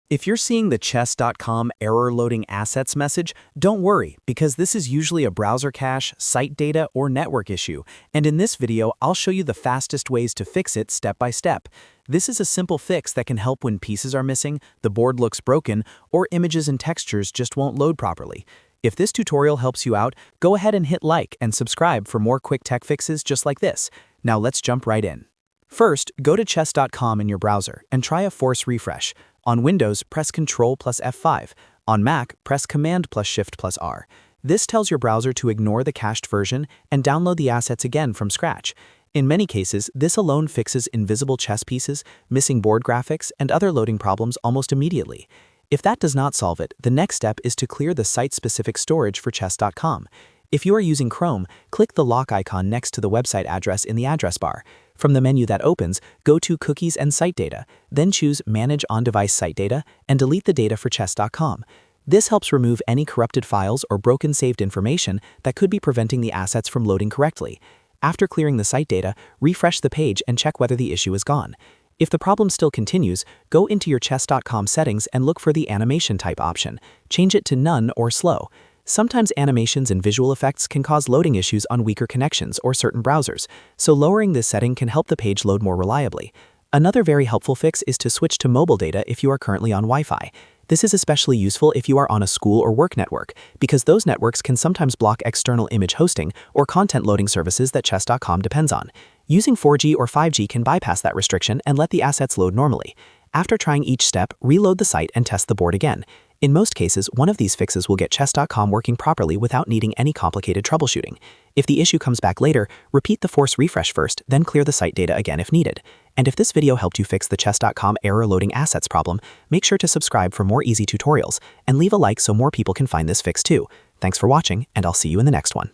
If you're seeing the chess.com error loading assets message, don't worry, because this is usually a browser cache, site data, or network issue, and in this video I'll show you the fastest ways to fix it step by step. This is a simple fix that can help when pieces are missing, the board looks broken, or images and textures just won't load properly. If this tutorial helps you out, go ahead and hit like and subscribe for more quick tech fixes just like this. Now let's jump right in. First, go to chess.com in your browser and try a force refresh. On Windows, press Ctrl plus F5. On Mac, press Command plus Shift plus R. This tells your browser to ignore the cached version and download the assets again from scratch. In many cases, this alone fixes invisible chess pieces, missing board graphics, and other loading problems almost immediately. If that does not solve it, the next step is to clear the site-specific storage for chess.com. If you are using Chrome, click the lock icon next to the website address in the address bar. From the menu that opens, go to Cookies and Site Data, then choose Manage On-Device Site Data and delete the data for chess.com. This helps remove any corrupted files or broken saved information that could be preventing the assets from loading correctly. After clearing the site data, refresh the page and check whether the issue is gone. If the problem still continues, go into your chess.com settings and look for the animation type option. Change it to None or Slow. Sometimes animations and visual effects can cause loading issues on weaker connections or certain browsers, so lowering this setting can help the page load more reliably. Another very helpful fix is to switch to mobile data if you are currently on Wi-Fi. This is especially useful if you are on a school or work network, because those networks can sometimes block external image hosting or content loading services that chess.com depends on. Using 4G or 5G can bypass that restriction and let the assets load normally. After trying each step, reload the site and test the board again. In most cases, one of these fixes will get chess.com working properly without needing any complicated troubleshooting. If the issue comes back later, repeat the force refresh first, then clear the site data again if needed. And if this video helped you fix the chess.com error loading assets problem, make sure to subscribe for more easy tutorials and leave a like so more people can find this fix too. Thanks for watching, and I'll see you in the next one.